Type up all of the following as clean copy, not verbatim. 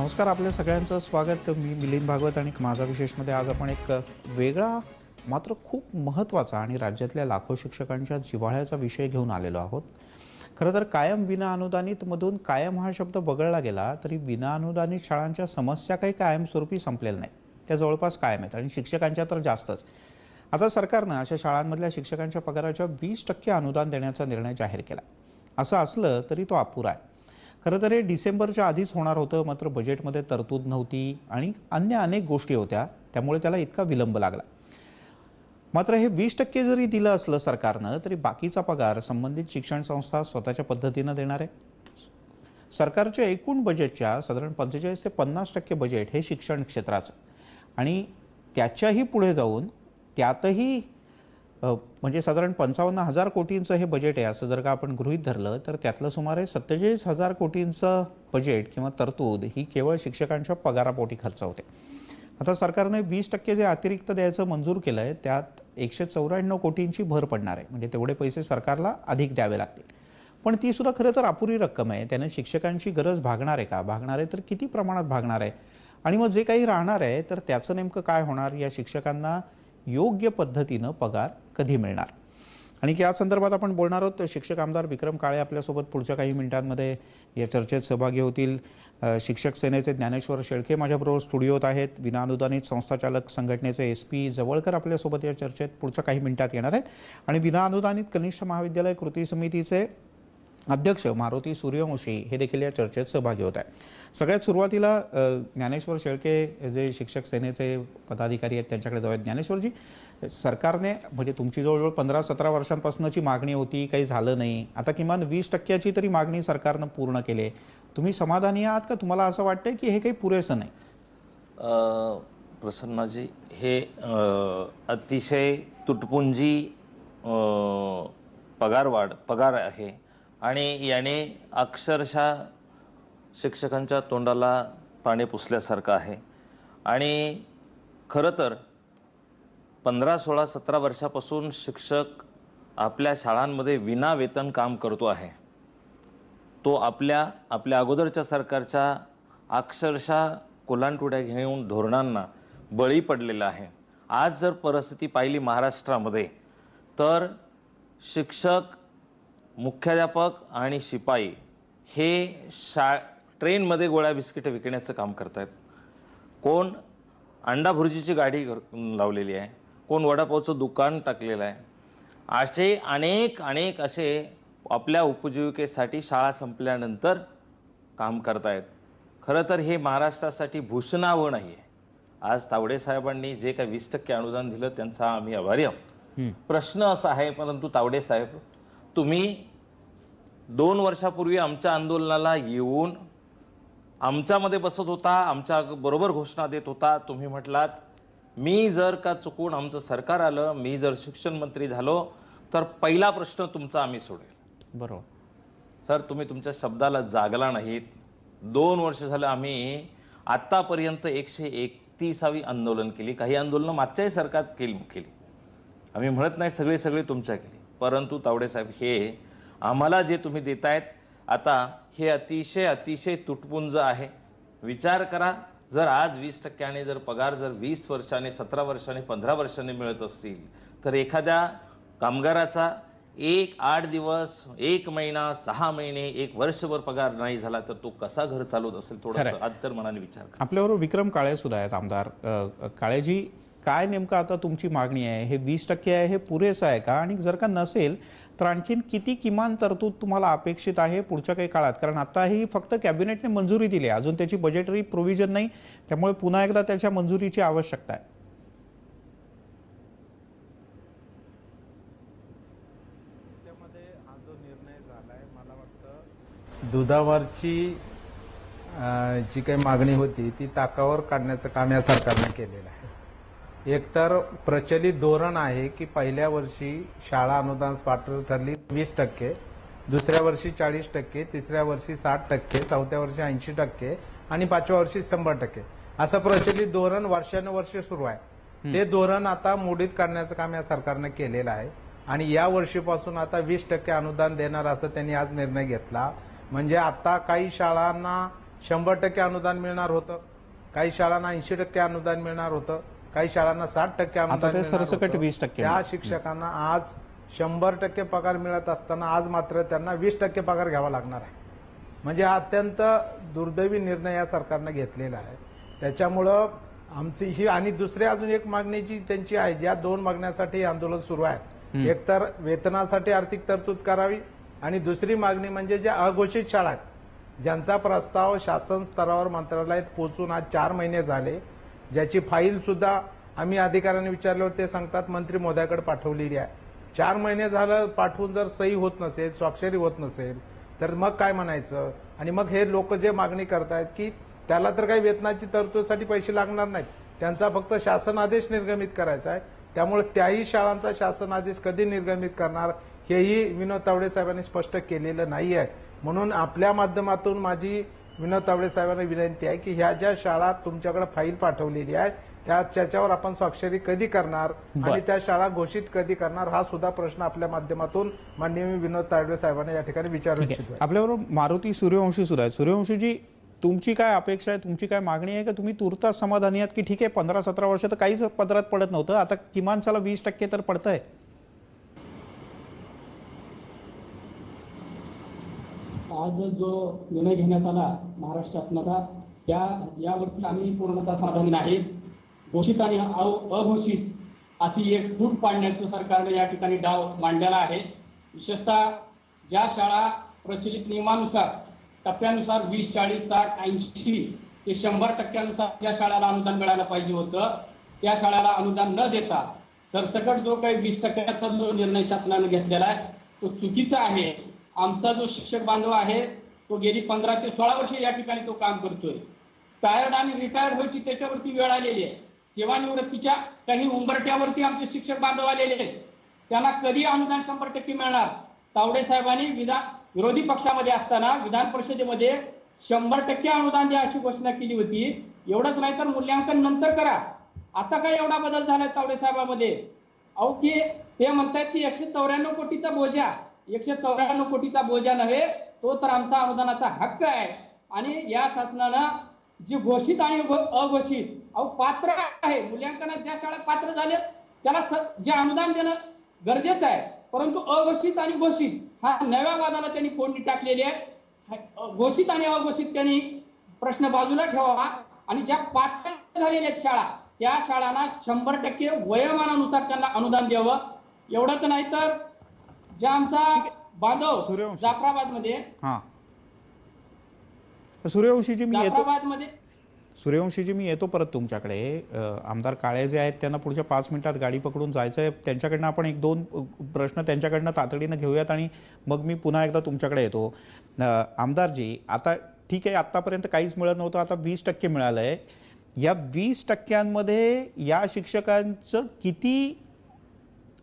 नमस्कार, आपल्या सगळ्यांचं स्वागत. मी मिलिंद भागवत आणि माझा विशेषमध्ये आज आपण एक वेगळा मात्र खूप महत्त्वाचा आणि राज्यातल्या लाखो शिक्षकांच्या जिव्हाळ्याचा विषय घेऊन आलेलो आहोत. खरं तर कायम विना अनुदानितमधून कायम हा शब्द वगळला गेला तरी विना अनुदानित शाळांच्या समस्या काही कायमस्वरूपी संपलेल्या नाही. त्या जवळपास कायम आहेत आणि शिक्षकांच्या तर जास्तच. आता सरकारनं अशा शाळांमधल्या शिक्षकांच्या पगाराच्या 20% अनुदान देण्याचा निर्णय जाहीर केला. असं असलं तरी तो अपुरा आहे. खरं तर हे डिसेंबरच्या आधीच होणार होतं, मात्र बजेटमध्ये तरतूद नव्हती आणि अन्य अनेक गोष्टी होत्या, त्यामुळे त्याला इतका विलंब लागला. मात्र हे 20% जरी दिलं असलं सरकारनं तरी बाकीचा पगार संबंधित शिक्षण संस्था स्वतःच्या पद्धतीनं देणार आहे. सरकारच्या एकूण बजेटच्या साधारण 45 ते 50% बजेट हे शिक्षण क्षेत्राचं आणि त्याच्याही पुढे जाऊन त्यातही म्हणजे साधारण 55,000 कोटींचं हे बजेट आहे असं जर का आपण गृहीत धरलं तर त्यातलं सुमारे 47,000 कोटींचं बजेट किंवा तरतूद ही केवळ शिक्षकांच्या पगारापोटी खर्च होते. आता सरकारने 20% जे अतिरिक्त द्यायचं मंजूर केलं आहे त्यात 194 कोटींची भर पडणार आहे. म्हणजे तेवढे पैसे सरकारला अधिक द्यावे लागतील. पण ती सुद्धा खरं तर अपुरी रक्कम आहे. त्याने शिक्षकांची गरज भागणार आहे का? भागणार आहे तर किती प्रमाणात भागणार आहे? आणि मग जे काही राहणार आहे तर त्याचं नेमकं काय होणार? या शिक्षकांना योग्य पद्धतीनं पगार कधी मिळणार? आणि या संदर्भात आपण बोलणार आहोत. शिक्षक आमदार विक्रम काळे आपल्यासोबत पुढच्या काही मिनिटांमध्ये या चर्चेत सहभागी होतील. शिक्षक सेनेचे ज्ञानेश्वर शेळके माझ्याबरोबर स्टुडिओत आहेत. विनाअनुदानित संस्थाचालक संघटनेचे SP जवळकर आपल्यासोबत या चर्चेत पुढच्या काही मिनिटात येणार आहेत. आणि विनाअनुदानित कनिष्ठ महाविद्यालय कृती समितीचे अध्यक्ष मारुती सूर्यवंशी हे देखील या चर्चेत सहभागी होत आहे. सगळ्यात सुरुवातीला ज्ञानेश्वर शेळके जे शिक्षक सेनेचे पदाधिकारी आहेत त्यांच्याकडे जाऊयात. ज्ञानेश्वरजी, सरकारने म्हणजे तुमची जवळजवळ 15-17 वर्षांपासूनची मागणी होती, काही झालं नाही. आता किमान 20%ची तरी मागणी सरकारनं पूर्ण केली. तुम्ही समाधानी आहात का? तुम्हाला असं वाटतंय की हे काही पुरेसं नाही? प्रसन्नाजी, हे अतिशय तुटपुंजी पगार आहे आणि याने अक्षरशः शिक्षकांच्या तोंडाला पाणी पुसल्यासारखं आहे. आणि खरं तर 15, 16, 17 वर्षापासून शिक्षक आपल्या शाळांमध्ये विना वेतन काम करतो आहे. तो आपल्या अगोदरच्या सरकारच्या अक्षरशः कोलांटुड्या घेऊन धोरणांना बळी पडलेला आहे. आज जर परिस्थिती पाहिली महाराष्ट्रामध्ये तर शिक्षक, मुख्याध्यापक आणि शिपाई हे ट्रेनमध्ये गोळ्या बिस्किट विकण्याचं काम करत आहेत. कोण अंडा भुर्जीची गाडी लावलेली आहे, कोण वडापावचं दुकान टाकलेलं आहे. असे अनेक असे आपल्या उपजीविकेसाठी शाळा संपल्यानंतर काम करतायत. खरं तर हे महाराष्ट्रासाठी भूषणावं नाही आहे. आज तावडे साहेबांनी जे काही 20% अनुदान दिलं त्यांचा आम्ही आभारी आहोत. प्रश्न असा आहे, परंतु तावडे साहेब, तुम्ही 2 वर्षापूर्वी आमच्या आंदोलनाला येऊन आमच्यामध्ये बसत होता, आमच्या बरोबर घोषणा देत होता. तुम्ही म्हटलात मी जर का चुकून आमचं सरकार आलं, मी जर शिक्षण मंत्री झालो तर पहिला प्रश्न तुमचा आम्ही सोडेल. बरोबर सर, तुम्ही तुमच्या शब्दाला जागला नाहीत. 2 वर्ष झालं आम्ही आतापर्यंत 131वी आंदोलन केली. काही आंदोलनं मागच्याही सरकार केली. आम्ही म्हणत नाही सगळे तुमच्या केली. परंतु तावडे साहेब, हे आम्हाला जे तुम्ही देतायत आता हे अतिशय तुटपुंज आहे. विचार करा, जर आज 20%ने जर पगार जर 20 वर्षाने, 17 वर्षाने, 15 वर्षाने मिळत असतील तर एखाद्या कामगाराचा 8 दिवस, 1 महिना, 6 महिने, 1 वर्षभर पगार नाही झाला तर तो कसा घर चालवत असेल? थोडंसं अंतर्मनाने विचार करा. आपल्याबरोबर विक्रम काळे सुद्धा आहेत. आमदार काळेजी, काय नेमकं आता तुमची मागणी आहे? हे 20% आहे, हे पुरेसं आहे का? आणि जर का नसेल तर आणखीन किती किमान तरतूद तुम्हाला अपेक्षित आहे पुढच्या काही काळात? कारण आताही फक्त कॅबिनेटने मंजुरी दिली आहे, अजून त्याची बजेटरी प्रोव्हिजन नाही, त्यामुळे पुन्हा एकदा त्याच्या मंजुरीची आवश्यकता आहे. त्यामध्ये हा जो निर्णय झालाय, मला वाटतं दुधावरची जी काही मागणी होती ती ताकावर काढण्याचं काम या सरकारने केलेलं आहे. एकतर प्रचलित धोरण आहे की पहिल्या वर्षी शाळा अनुदान पात्र ठरली 20%, दुसऱ्या वर्षी 40%, तिसऱ्या वर्षी 60%, चौथ्या वर्षी 80% आणि 5व्या वर्षी 100%. असं प्रचलित धोरण वर्षानुवर्ष सुरू आहे. ते धोरण आता मोडीत काढण्याचं काम या सरकारने केलेलं आहे आणि या वर्षीपासून आता 20% अनुदान देणार असं त्यांनी आज निर्णय घेतला. म्हणजे आता काही शाळांना 100% अनुदान मिळणार होतं, काही शाळांना 80% अनुदान मिळणार होतं, काही शाळांना 60% अनुदान आता ते मिळणार सरसकट होतं. 20% त्या मिळणार. शिक्षकांना आज 100% पगार मिळत असताना आज मात्र त्यांना 20% पगार घ्यावा लागणार आहे. म्हणजे हा अत्यंत दुर्दैवी निर्णय या सरकारनं घेतलेला आहे. त्याच्यामुळं आमची ही आणि दुसरी अजून एक मागणी जी त्यांची आहे, ज्या 2 मागण्यासाठी आंदोलन सुरू आहे, एक तर वेतनासाठी आर्थिक तरतूद करावी आणि दुसरी मागणी म्हणजे ज्या अघोषित शाळा आहेत, ज्यांचा प्रस्ताव शासन स्तरावर मंत्रालयात पोहोचून आज 4 महिने झाले, ज्याची फाईल सुद्धा आम्ही अधिकाऱ्यांनी विचारल्यावर ते सांगतात मंत्री महोदयाकडे पाठवलेली आहे. 4 महिने झालं पाठवून जर सही होत नसेल, स्वाक्षरी होत नसेल तर मग काय म्हणायचं. आणि मग हे लोक जे मागणी करतायत की त्याला तर काही वेतनाची तरतूदीसाठी पैसे लागणार नाहीत, त्यांचा फक्त शासन आदेश निर्गमित करायचा आहे. त्यामुळे त्याही शाळांचा शासन आदेश कधी निर्गमित करणार हेही विनोद तावडे साहेबांनी स्पष्ट केलेलं नाही आहे. म्हणून आपल्या माध्यमातून माझी विनोद तावडे साहेबांना विनंती आहे की ह्या ज्या शाळा तुमच्याकडे फाईल पाठवलेली आहे त्याच्यावर आपण स्वाक्षरी कधी करणार आणि त्या शाळा घोषित कधी करणार हा सुद्धा प्रश्न आपल्या माध्यमातून माननीय विनोद तावडे साहेबांना या ठिकाणी विचारू इच्छितो. आपल्याबरोबर मारुती सूर्यवंशी सुद्धा आहे. सूर्यवंशीजी, तुमची काय अपेक्षा आहे, तुमची काय मागणी आहे का तुम्ही तुर्तास समाधानी आहात की ठीक आहे 15-17 वर्ष तर काहीच पदरात पडत नव्हतं, आता किमान चला 20% तर पडतंय? आज जो निर्णय घेण्यात आला महाराष्ट्र शासनाचा यावरती आम्ही पूर्णतः समाधानी नाही. घोषित आणि अघोषित अशी एक फूट पाडण्याचं सरकारने या ठिकाणी डाव मांडलेला आहे. विशेषतः ज्या शाळा प्रचलित नियमानुसार टप्प्यानुसार 20, 40, 60, 80 ते 100% ज्या शाळेला अनुदान मिळायला पाहिजे होतं त्या शाळेला अनुदान न देता सरसकट जो काही 20%चा जो निर्णय शासनाने घेतलेला आहे तो चुकीचा आहे. आमचा जो शिक्षक बांधव आहे तो गेली 15 ते 16 वर्षे या ठिकाणी तो काम करतोय. टायर्ड आणि रिटायर्ड व्हायची त्याच्यावरती वेळ आलेली आहे. सेवानिवृत्तीच्या काही उंबरठ्यावरती आमचे शिक्षक बांधव आलेले आहेत. त्यांना कधी अनुदान 100% मिळणार. तावडे साहेबांनी विरोधी पक्षामध्ये असताना विधान परिषदेमध्ये 100% अनुदान द्या अशी घोषणा केली होती. एवढंच नाही तर मूल्यांकन नंतर करा. आता काय एवढा बदल झालाय तावडे साहेबांमध्ये? अहो की ते म्हणतात की 194 कोटीचा बोजा, 194 कोटीचा बोजा नव्हे, तो तर आमचा अनुदानाचा हक्क आहे. आणि या शासनानं जी घोषित आणि अघोषित पात्र आहे, मूल्यांकनात ज्या शाळा पात्र झाल्यात त्याला जे अनुदान देणं गरजेचं आहे, परंतु अघोषित आणि घोषित हा नव्या वादाला त्यांनी फोडणी टाकलेली आहे. घोषित आणि अघोषित त्यांनी प्रश्न बाजूला ठेवावा आणि ज्या पात्र झालेल्या शाळा त्या शाळांना 100% वयोमानानुसार त्यांना अनुदान द्यावं. एवढंच नाही तर ज्या आमचा बांधव जाफराबादमध्ये सूर्यवंशीजी मी येतो परत तुमच्याकडे. आमदार काळे जे आहेत त्यांना पुढच्या 5 मिनिटात गाडी पकडून जायचं आहे. त्यांच्याकडनं आपण 1-2 प्रश्न त्यांच्याकडनं तातडीनं घेऊयात आणि मग मी पुन्हा एकदा तुमच्याकडे येतो. आमदारजी, आता ठीक आहे आत्तापर्यंत काहीच मिळत नव्हतं, आता 20% मिळालं आहे. या 20%मध्ये या शिक्षकांचं किती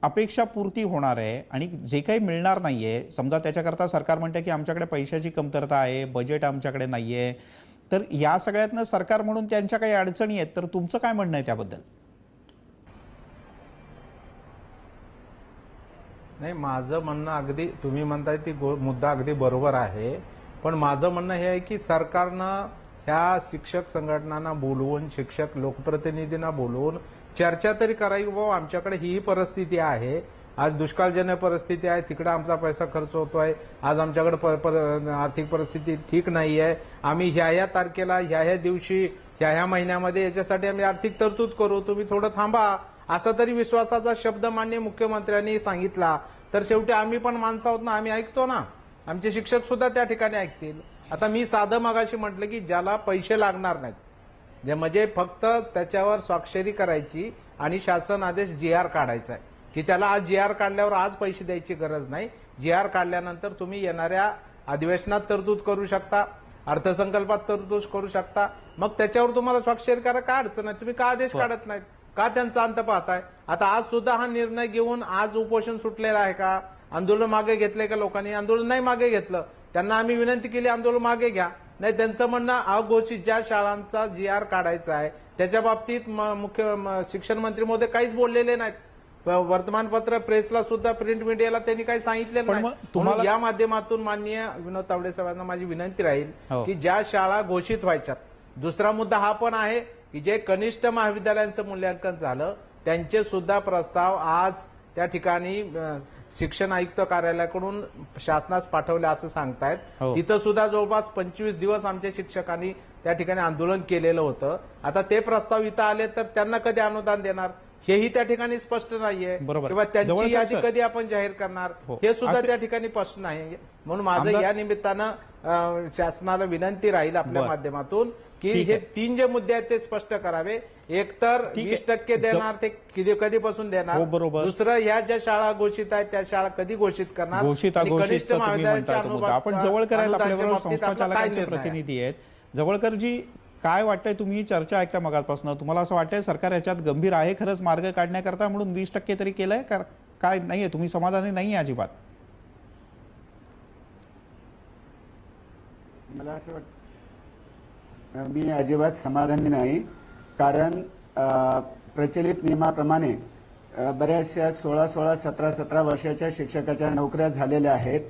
अपेक्षा पूर्ती होणार आहे आणि जे काही मिळणार नाही आहे, समजा त्याच्याकरता सरकार म्हणते की आमच्याकडे पैशाची कमतरता आहे, बजेट आमच्याकडे नाही आहे, तर या सगळ्यातनं सरकार म्हणून त्यांच्या काही अडचणी आहेत, तर तुमचं काय म्हणणं आहे त्याबद्दल? नाही, माझं म्हणणं अगदी तुम्ही म्हणताय ती मुद्दा अगदी बरोबर आहे. पण माझं म्हणणं हे आहे की सरकारनं ह्या शिक्षक संघटनांना बोलवून, शिक्षक लोकप्रतिनिधींना बोलवून चर्चा तरी करावी. बाबा आमच्याकडे ही परिस्थिती आहे, आज दुष्काळजन्य परिस्थिती आहे, तिकडे आमचा पैसा खर्च होतोय, आज आमच्याकडे आर्थिक परिस्थिती ठीक नाही आहे, आम्ही ह्या तारखेला ह्या दिवशी ह्या महिन्यामध्ये याच्यासाठी आम्ही आर्थिक तरतूद करू, तुम्ही थोडं थांबा, असा तरी विश्वासाचा शब्द माननीय मुख्यमंत्र्यांनी सांगितला तर शेवटी आम्ही पण माणसं आहोत ना, आम्ही ऐकतो ना, आमचे शिक्षक सुद्धा त्या ठिकाणी ऐकतील. आता मी साधं मगाशी म्हटलं की ज्याला पैसे लागणार नाहीत, जे म्हणजे फक्त त्याच्यावर स्वाक्षरी करायची आणि शासन आदेश GR काढायचा आहे की त्याला आज GR काढल्यावर आज पैसे द्यायची गरज नाही. GR काढल्यानंतर तुम्ही येणाऱ्या अधिवेशनात तरतूद करू शकता, अर्थसंकल्पात तरतूद करू शकता, मग त्याच्यावर तुम्हाला स्वाक्षरी करा, काय अडचण आहे. तुम्ही का आदेश काढत नाहीत, का त्यांचा अंत पाहताय? आता आज सुद्धा हा निर्णय घेऊन आज उपोषण सुटलेला आहे का? आंदोलन मागे घेतलंय का लोकांनी? आंदोलन नाही मागे घेतलं. त्यांना आम्ही विनंती केली आंदोलन मागे घ्या. नाही, त्यांचं म्हणणं अघोषित ज्या शाळांचा GR काढायचा आहे त्याच्या बाबतीत मुख्य शिक्षण मंत्री महोदय काहीच बोललेले नाहीत. वर्तमानपत्र प्रेसला सुद्धा प्रिंट मीडियाला त्यांनी काही सांगितलं पण नाही. मग तुम्हाला- म्हणून या माध्यमातून माननीय विनोद तावडे साहेबांना माझी विनंती राहील हो. की ज्या शाळा घोषित व्हायच्यात, दुसरा मुद्दा हा पण आहे की जे कनिष्ठ महाविद्यालयांचं मूल्यांकन झालं त्यांचे सुद्धा प्रस्ताव आज त्या ठिकाणी शिक्षण आयुक्त कार्यालयाकडून शासनास पाठवले असं सांगतायत. हो. तिथं सुद्धा जवळपास 25 दिवस आमच्या शिक्षकांनी त्या ठिकाणी आंदोलन केलेलं होतं. आता ते प्रस्ताव इथं आले तर त्यांना कधी अनुदान देणार हेही त्या ठिकाणी स्पष्ट नाहीये. बरोबर. किंवा त्यांची जवळकर यादी सर- कधी आपण जाहीर करणार हो. हे सुद्धा असे- त्या ठिकाणी स्पष्ट नाही. म्हणून माझं आमदार- या निमित्तानं शासनाला विनंती राहील आपल्या बरं. माध्यमातून की ठीक हे आहे. 3 जे मुद्दे आहेत ते स्पष्ट करावे. एक तर ठीक आहे. 20% देणार ते कधीपासून देणार. हो, बरोबर. दुसरं ह्या ज्या शाळा घोषित आहेत त्या शाळा कधी घोषित करणार. घोषित आणि अघोषितचा कनिष्ठ तुम्ही महाविद्यालयाच्या म्हणताय तो मुद्दा. आपण अनुदान- जवळकर आहेत अनुदानाच्या आपल्याबरोबर बाबतीत आपला काय संस्थाचालकांचे निर्णय आहे? प्रतिनिधी आहेत. जवळकरजी, काय वाटतंय, तुम्ही चर्चा ऐकता मगापासून, तुम्हाला असं वाटतंय सरकार याच्यात गंभीर आहे खरंच मार्ग काढण्याकरता म्हणून 20% तरी केलंय का, काय नाहीये, तुम्ही समाधानी नाहीये अजिबात? मला असं वाटतं मी अजिबात समाधानी नाही. कारण प्रचलित नियमाप्रमाणे बऱ्याचशा 16, 17 वर्षाच्या शिक्षकाच्या नोकऱ्या झालेल्या आहेत.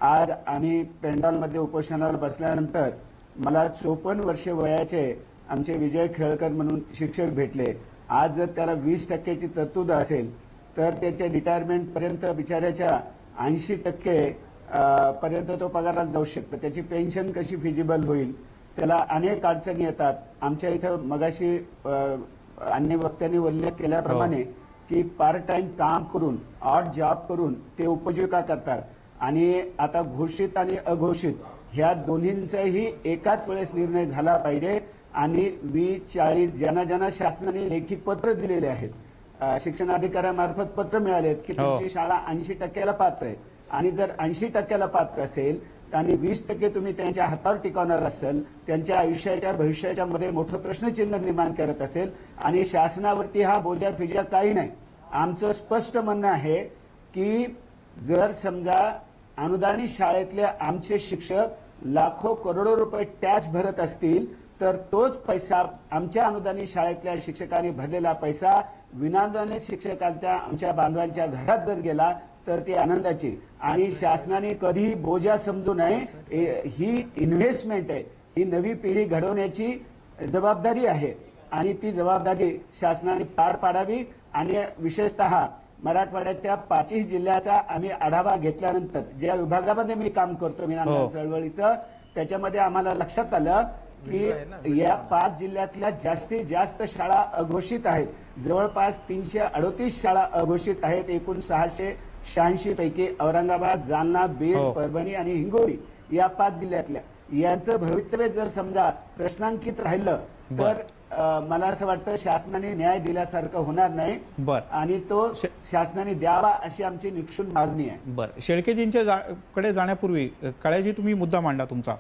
आज आम्ही पेंडॉलमध्ये उपोषणाला बसल्यानंतर मला 54 वर्षे वयाचे आमचे विजय खेळकर म्हणून शिक्षक भेटले. आज जर त्याला 20%ची तरतूद असेल तर त्याच्या रिटायरमेंट पर्यंत बिचाऱ्याच्या 80% पर्यंत तो पगारात जाऊ शकतो. त्याची पेन्शन कशी फिजिबल होईल, त्याला अनेक अडचणी येतात. आमच्या इथं मगाशी अन्य वक्त्यांनी उल्लेख केल्याप्रमाणे की पार्ट टाइम काम करून, ऑड जॉब करून ते उपजीविका करतात. आणि आता घोषित आणि अघोषित ह्या दोन्हींचाही एकाच वेळेस निर्णय झाला पाहिजे. आणि 20-40 ज्यांना शासनाने लेखी पत्र दिलेले आहेत, शिक्षण अधिकाऱ्यामार्फत पत्र मिळाले आहेत की तुमची शाळा 80%ला पात्र आहे. आणि जर 80%ला पात्र असेल आणि 20% तुम्ही त्यांच्या हातावर टिकवणार असेल, त्यांच्या आयुष्याच्या भविष्याच्या मध्ये मोठं प्रश्नचिन्ह निर्माण करत असेल आणि शासनावरती हा बोजा फिजा काही नाही. आमचं स्पष्ट म्हणणं आहे की जर समजा अनुदानित शाळेतले आमचे शिक्षक लाखो करोडो रुपये टॅक्स भरत असतील तर तोच पैसा आमच्या अनुदानित शाळेतल्या शिक्षकांनी भरलेला पैसा विनानुदानित शिक्षकांच्या आमच्या बांधवांच्या घरात जर गेला तर ती आनंदाची. आणि शासनाने कधीही बोजा समजू नये. ही इन्व्हेस्टमेंट आहे, ही नवी पिढी घडवण्याची जबाबदारी आहे आणि ती जबाबदारी शासनाने पार पाडावी. आणि विशेषतः मराठवाड्याच्या 5 जिल्ह्याचा आम्ही आढावा घेतल्यानंतर, ज्या विभागामध्ये मी काम करतो विनानुदान चळवळीचं, त्याच्यामध्ये आम्हाला लक्षात आलं की या 5 जिल्ह्यातल्या जास्तीत जास्त शाळा अघोषित आहेत. जवळपास 338 शाळा अघोषित आहेत. एकूण 686 पैकी औरंगाबाद, जालना, बीड, परभणी आणि हिंगोली या 5 जिल्ह्यातल्या यांचं भवितव्य जर समजा प्रश्नांकित राहिलं तर मला असं वाटतं शासनाने न्याय दिल्यासारखं होणार नाही. आणि तो शासनाने द्यावा अशी आमची निक्षून मागणी आहे. बरं, शेळकेजींच्या कडे जाण्यापूर्वी काळेजी तुम्ही मुद्दा मांडा तुमचा.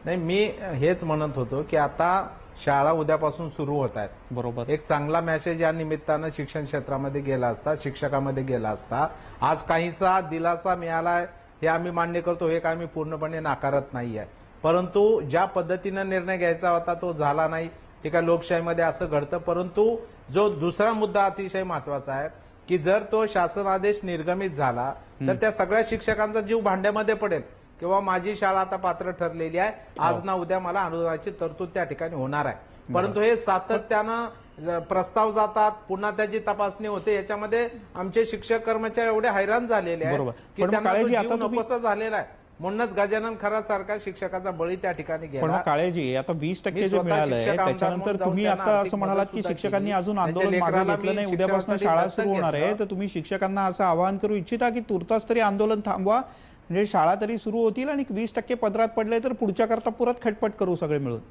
नाही, मी हेच म्हणत होतो की आता शाळा उद्यापासून सुरू होत आहेत. बरोबर. एक चांगला मेसेज या निमित्तानं शिक्षण क्षेत्रामध्ये गेला असता, शिक्षकामध्ये गेला असता. आज काहीसा दिलासा मिळालाय हे आम्ही मान्य करतो, हे काय आम्ही पूर्णपणे नाकारत नाही आहे. परंतु ज्या पद्धतीनं निर्णय घ्यायचा होता तो झाला नाही. ठीक आहे, लोकशाहीमध्ये असं घडतं. परंतु जो दुसरा मुद्दा अतिशय महत्वाचा आहे की जर तो शासन आदेश निर्गमित झाला तर त्या सगळ्या शिक्षकांचा जीव भांड्यामध्ये पडेल किंवा माझी शाळा आता पात्र ठरलेली आहे, आज ना उद्या मला अनुदानाची तरतूद त्या ठिकाणी होणार आहे. परंतु हे सातत्यानं प्रस्ताव जातात, पुन्हा त्याची तपासणी होते. याच्यामध्ये आमचे शिक्षक कर्मचारी एवढे हैराण झालेले आहेत की त्यांना तो जीव नकोसा झालेला आहे. म्हणूनच गजानन खरासारखा शिक्षकाचा बळी त्या ठिकाणी पण गेला. मग काळेजी, आता 20% जे मिळालंय त्याच्यानंतर तुम्ही आता असं म्हणालात की शिक्षकांनी अजून आंदोलन मागे घेतलं नाही, उद्यापासून शाळा सुरू होणार आहे, तर तुम्ही शिक्षकांना असं आवाहन करू इच्छिता की तुर्तास तरी आंदोलन थांबवा, म्हणजे शाळा तरी सुरू होतील आणि 20% पदरात पडले तर पुढच्या करता परत खटपट करू सगळे मिळून.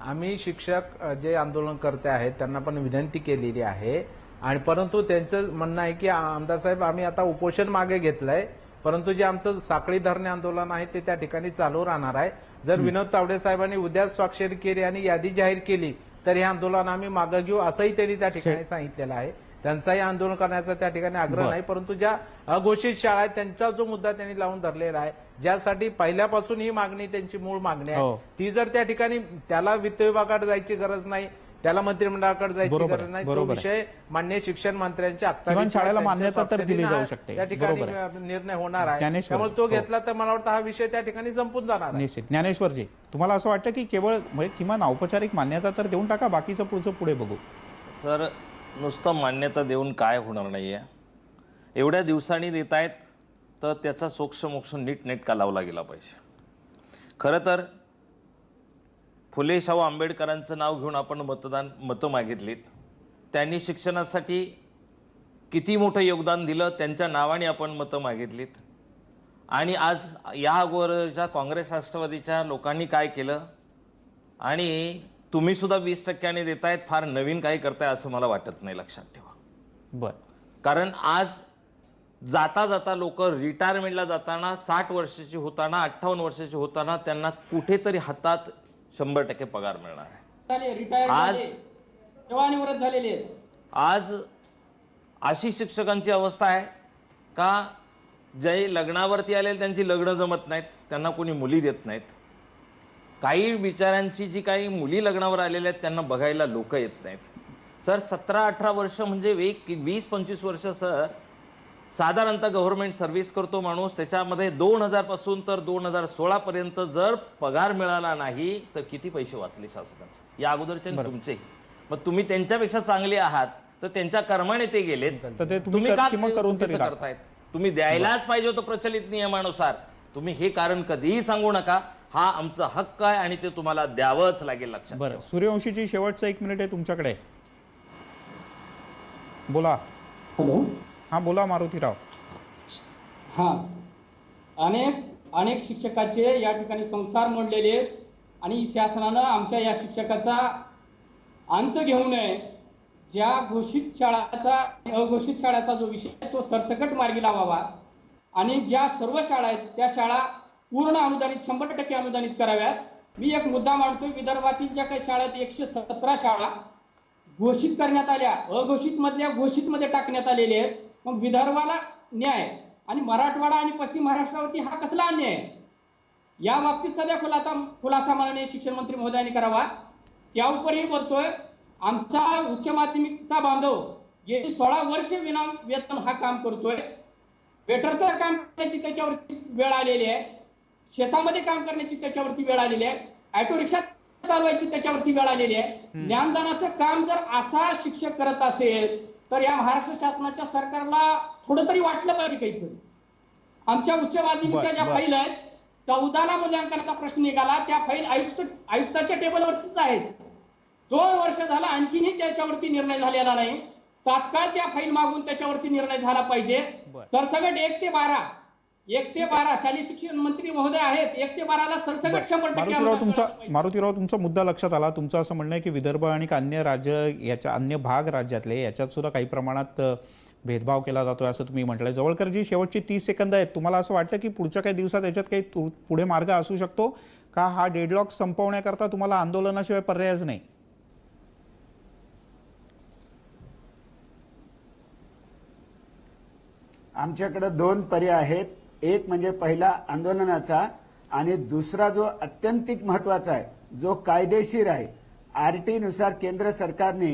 आम्ही शिक्षक जे आंदोलन करते आहेत त्यांना पण विनंती केलेली आहे. आणि परंतु त्यांचं म्हणणं आहे की आमदार साहेब आम्ही आता उपोषण मागे घेतलंय, परंतु जे आमचं साखळी धरणे आंदोलन आहे ते त्या ठिकाणी चालू राहणार आहे. जर विनोद तावडे साहेबांनी उद्या स्वाक्षरी केली आणि यादी जाहीर केली तर हे आंदोलन आम्ही मागे घेऊ असंही त्यांनी त्या ठिकाणी सांगितलेलं आहे. त्यांचाही आंदोलन करण्याचा त्या ठिकाणी आग्रह नाही, परंतु ज्या अघोषित शाळा आहेत त्यांचा जो मुद्दा त्यांनी लावून धरलेला आहे, ज्यासाठी पहिल्यापासून ही मागणी त्यांची मूळ मागणी आहे, हो. ती जर त्या ठिकाणी त्याला वित्त विभागाकडे जायची गरज नाही, त्याला मंत्रिमंडळाकडे जायची बरोबर गरज आहे, नाही, तो बरोबर आहे. विषय मान्य शिक्षण मंत्र्यांच्या किमान अखत्यारीत शाळेला आहे, मान्यता तर त्यांच्या दिली जाऊ स्वाक्षरीने शकते. त्या ठिकाणी बरोबर निर्णय होणार आहे. ज्ञानेश्वर त्यामुळे तो हो. घेतला तर मला वाटतं हा विषय त्या ठिकाणी संपून जाणार आहे. निश्चित. ज्ञानेश्वरजी, तुम्हाला असं वाटतं की केवळ म्हणजे किमान औपचारिक मान्यता तर देऊन टाका, बाकीचं पुढचं पुढे बघू? सर, नुसतं मान्यता देऊन काय होणार नाहीये. एवढ्या दिवसांनी देत आहेत तर त्याचा सोक्षमोक्ष नीटनेटका लावला गेला पाहिजे. खरं तर फुले शाहू आंबेडकरांचं नाव घेऊन आपण मतं मागितलीत. त्यांनी शिक्षणासाठी किती मोठं योगदान दिलं, त्यांच्या नावाने आपण मतं मागितलीत. आणि आज या अगोदरच्या काँग्रेस राष्ट्रवादीच्या लोकांनी काय केलं, आणि तुम्ही सुद्धा 20% देतायत, फार नवीन काही करताय असं मला वाटत नाही. लक्षात ठेवा. बर. कारण आज जाता जाता लोक रिटायरमेंटला जाताना 60 वर्षाची होताना 58 वर्षाची होताना त्यांना कुठेतरी हातात 100% पगार मिळणार आहे. रिटायर आज- झाले, सेवानिवृत्त झालेले आहेत. आज अशी शिक्षकांची अवस्था आहे का जे लग्नावरती आलेले त्यांची लग्न जमत नाहीत, त्यांना कोणी मुली देत नाहीत. काही बिचाऱ्यांची जी काही मुली लग्नावर आलेल्या आहेत त्यांना बघायला लोक येत नाहीत. सर, 17-18 वर्ष म्हणजे 20-25 वर्ष सर साधारणतः गव्हर्नमेंट सर्व्हिस करतो माणूस, त्याच्यामध्ये 2000 पासून तर 2016 पर्यंत जर पगार मिळाला नाही तर किती पैसे वाचले शासनाचे, या अगोदरचे आणि तुमचेही. मग तुम्ही त्यांच्यापेक्षा चांगले आहात तर त्यांच्या कर्माने ते गेलेत, तर ते तुम्ही का किंवा करून तरी चुकीचं दाखवा. करतायत? तुम्ही द्यायलाच पाहिजे होतं प्रचलित नियमानुसार. तुम्ही हे कारण कधीही सांगू नका. हा आमचा हक्क आहे आणि ते तुम्हाला द्यावंच लागेल. लक्षात बरं, ठेवा. सूर्यवंशीची शेवटचं 1 मिनिट आहे तुमच्याकडे. बोला. हॅलो. हा बोला मारुतीराव. हां, अनेक शिक्षकाचे या ठिकाणी संसार मोडलेले आहेत आणि शासनानं आमच्या या शिक्षकाचा अंत घेऊ नये. ज्या घोषित शाळाचा अघोषित शाळेचा जो विषय आहे तो सरसकट मार्गी लावावा आणि ज्या सर्व शाळा आहेत त्या शाळा पूर्ण अनुदानित 100% अनुदानित कराव्यात. मी एक मुद्दा मांडतोय. विदर्भातील ज्या काही शाळा आहेत 117 शाळा घोषित करण्यात आल्या, अघोषित मधल्या घोषित मध्ये टाकण्यात आलेले आहेत. मग विदर्भाला न्याय आणि मराठवाडा आणि पश्चिम महाराष्ट्रावरती हा कसला अन्याय आहे? या बाबतीत सध्या खुलासा माननीय शिक्षण मंत्री महोदयांनी करावा. त्या उपरही बोलतोय, आमचा उच्च माध्यमिकचा बांधव गेली 16 वर्ष विना वेतन हा काम करतोय. वेटरचं काम करण्याची त्याच्यावरती वेळ आलेली आहे, शेतामध्ये काम करण्याची त्याच्यावरती वेळ आलेली आहे, ऑटो रिक्षा चालवायची त्याच्यावरती वेळ आलेली आहे. ज्ञानदानाचं काम जर असा शिक्षक करत असेल तर या महाराष्ट्र शासनाच्या सरकारला थोडं तरी वाटलं पाहिजे काहीतरी. आमच्या उच्च माध्यमिकच्या ज्या फाईल आहेत 14ला मूल्यांकनाचा प्रश्न निघाला, त्या फाईल आयुक्ताच्या टेबलवरतीच आहेत. 2 वर्ष झाला आणखीनही त्याच्यावरती निर्णय झालेला नाही. तात्काळ त्या फाईल मागून त्याच्यावरती निर्णय झाला पाहिजे. सरसकट 1 ते 12 शालेय शिक्षण मंत्री महोदय आहेत. 1 ते 12ला सरसकट 100% मारुतीराव, तुमचा मुद्दा लक्षात आला. तुमचं असं म्हणणं आहे की विदर्भ आणि अन्य राज्य याच्या अन्य भाग राज्यातले याच्यात सुद्धा काही प्रमाणात भेदभाव केला जातोय असं तुम्ही म्हटलंय. जवळकरजी, शेवटची 30 सेकंद आहेत. तुम्हाला असं वाटतं की पुढच्या काही दिवसात याच्यात काही पुढे मार्ग असू शकतो का? हा डेडलॉक संपवण्याकरता तुम्हाला आंदोलनाशिवाय पर्यायच नाही? आमच्याकडे 2 पर्याय आहेत. एक म्हणजे पहिला आंदोलनाचा आणि दुसरा जो अत्यंतिक महत्वाचा आहे, जो कायदेशीर आहे. आरटी नुसार केंद्र सरकारने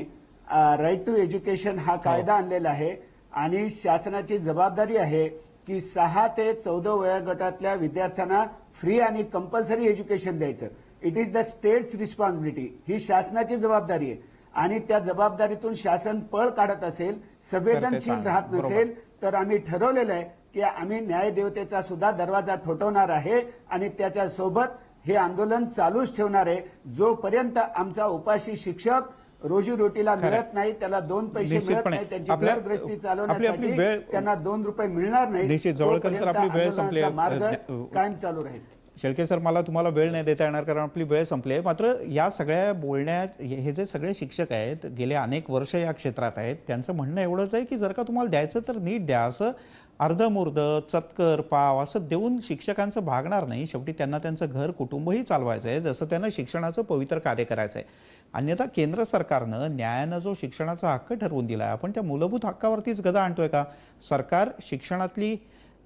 राईट टू एज्युकेशन हा कायदा आणलेला आहे आणि शासनाची जबाबदारी आहे की 6 ते 14 वयोगटातल्या विद्यार्थ्यांना फ्री आणि कंपल्सरी एज्युकेशन द्यायचं. It is the state's responsibility. ही शासनाची जबाबदारी आहे आणि त्या जबाबदारीतून शासन पळ काढत असेल, संवेदनशील राहत नसेल तर आम्ही ठरवलेलं आहे की आम्ही न्यायदेवतेचा सुद्धा दरवाजा ठोठवणार आहे आणि त्याच्या सोबत हे आंदोलन चालूच ठेवणार आहे जोपर्यंत आमचा उपाशी शिक्षक रोजीरोटीला मिळत नाही, त्याला 2 पैसे मिळत नाही, त्यांची घरगृहस्थी चालवण्यासाठी त्यांना 2 रुपये मिळणार नाही. जवळकर सर, आपली वेळ संपली. मार्ग कायम चालू राहील. शेळके सर, मला तुम्हाला वेळ नाही देता येणार कारण आपली वेळ संपली आहे. मात्र या सगळ्या बोलण्यात हे जे सगळे शिक्षक आहेत गेले अनेक वर्ष या क्षेत्रात आहेत, त्यांचं म्हणणं एवढंच आहे की जर का तुम्हाला द्यायचं तर नीट द्या. असं अर्धमुर्ध चतकर पाव असं देऊन शिक्षकांचं भागणार नाही. शेवटी त्यांना त्यांचं घर कुटुंबही चालवायचं आहे, जसं त्यांना शिक्षणाचं पवित्र कार्य करायचं आहे. अन्यथा केंद्र सरकारनं न्यायानं जो शिक्षणाचा हक्क ठरवून दिला आहे, आपण त्या मूलभूत हक्कावरतीच गदा आणतोय का? सरकार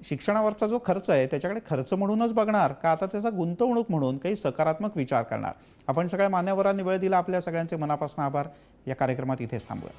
शिक्षणावरचा जो खर्च आहे त्याच्याकडे खर्च म्हणूनच बघणार का आता त्याचा गुंतवणूक म्हणून काही सकारात्मक विचार करणार? आपण सगळ्या मान्यवरांनी वेळ दिला, आपल्या सगळ्यांचे मनापासून आभार. या कार्यक्रमात इथेच थांबूया.